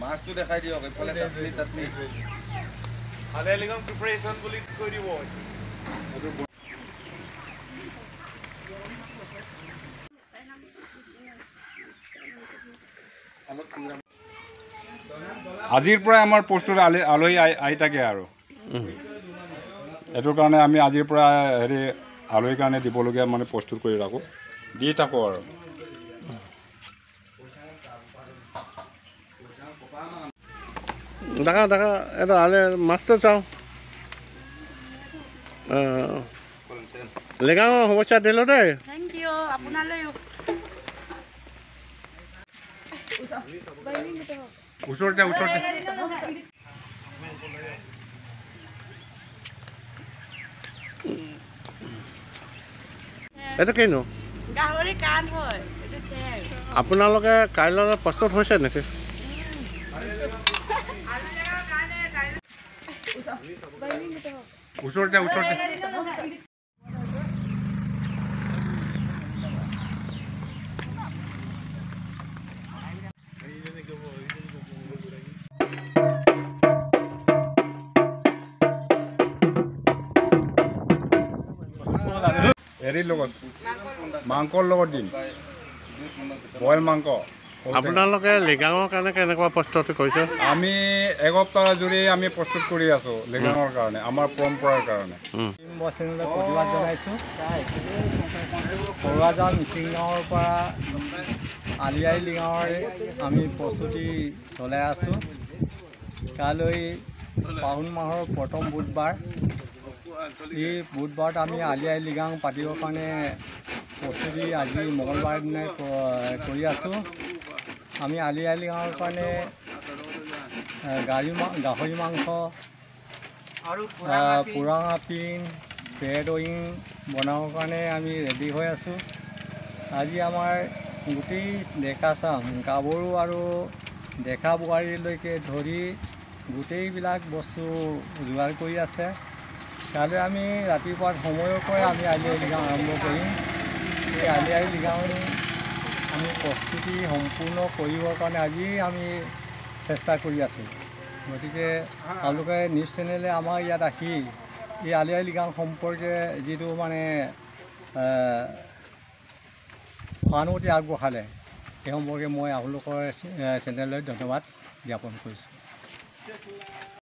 মাছটো দেখাই দিয়ক এইফালে চাটনি তাটনি আলি আই লৃগাং প্ৰিপাৰেশ্যন বুলি কৈ দিব আজিৰ পৰাই আমাৰ পোষ্টত আলহী আহি থাকে আৰু এইটোৰ কাৰণে আমি আজিৰ পৰা হেৰি আলহীৰ কাৰণে দিবলগীয়া মানে প্ৰস্তুত কৰি ৰাখোঁ দি থাকোঁ আৰু দেখা দেখা এটা আলে মাছটো চাওঁ লেগাঙৰ সমস্যা দিলোঁ দেই থেংক ইউ আপোনালৈও ওচৰতে এইটো কিনো গাহৰি কাণ হয় এইটো ঠেং আপোনালোকে কাইলৈ প্ৰস্তুত হৈছে নেকি ওচৰতে হেৰিৰ লগত মাংসৰ লগত দিম বইল মাংস আপোনালোকে লেগাঙৰ কাৰণে কেনেকুৱা প্ৰস্তুতি কৰিছে আমি এসপ্তাহ জুৰি আমি প্ৰস্তুত কৰি আছোঁ লেগাঙৰ কাৰণে আমাৰ পৰম্পৰাৰ কাৰণে প্ৰতিবাদ জনাইছোঁ পৰুৱাজান মিচিং গাঁৱৰ পৰা আলি আই লৃগাঙৰ আমি প্ৰস্তুতি চলাই আছোঁ কাইলৈ ফাগুন মাহৰ প্ৰথম বুধবাৰ এই বুধবাৰত আমি আলি আই লৃগাং পাতিবৰ কাৰণে প্ৰস্তুতি আজি মঙলবাৰ দিনাই কৰি আছোঁ আমি আলি আই লৃগাঙৰ কাৰণে গাহৰি মাংস পুৰাঙা পিন ব্ৰেড উইং বনাবৰ কাৰণে আমি ৰেডি হৈ আছোঁ আজি আমাৰ গোটেই ডেকা চাম গাভৰু আৰু ডেকা বোৱাৰীলৈকে ধৰি গোটেইবিলাক বস্তু যোগাৰ কৰি আছে কাইলৈ আমি ৰাতিপুৱা সময়ৰ পৰাই আমি আলি আই লৃগাং আৰম্ভ কৰিম এই আলি আই লৃগাং আমি প্ৰস্তুতি সম্পূৰ্ণ কৰিবৰ কাৰণে আজিয়েই আমি চেষ্টা কৰি আছোঁ গতিকে আপোনালোকে নিউজ চেনেলে আমাৰ ইয়াত আহি এই আলি আই লৃগাং সম্পৰ্কে যিটো মানে সহানুভূতি আগবঢ়ালে সেই সম্পৰ্কে মই আপোনালোকৰ চেনেললৈ ধন্যবাদ জ্ঞাপন কৰিছোঁ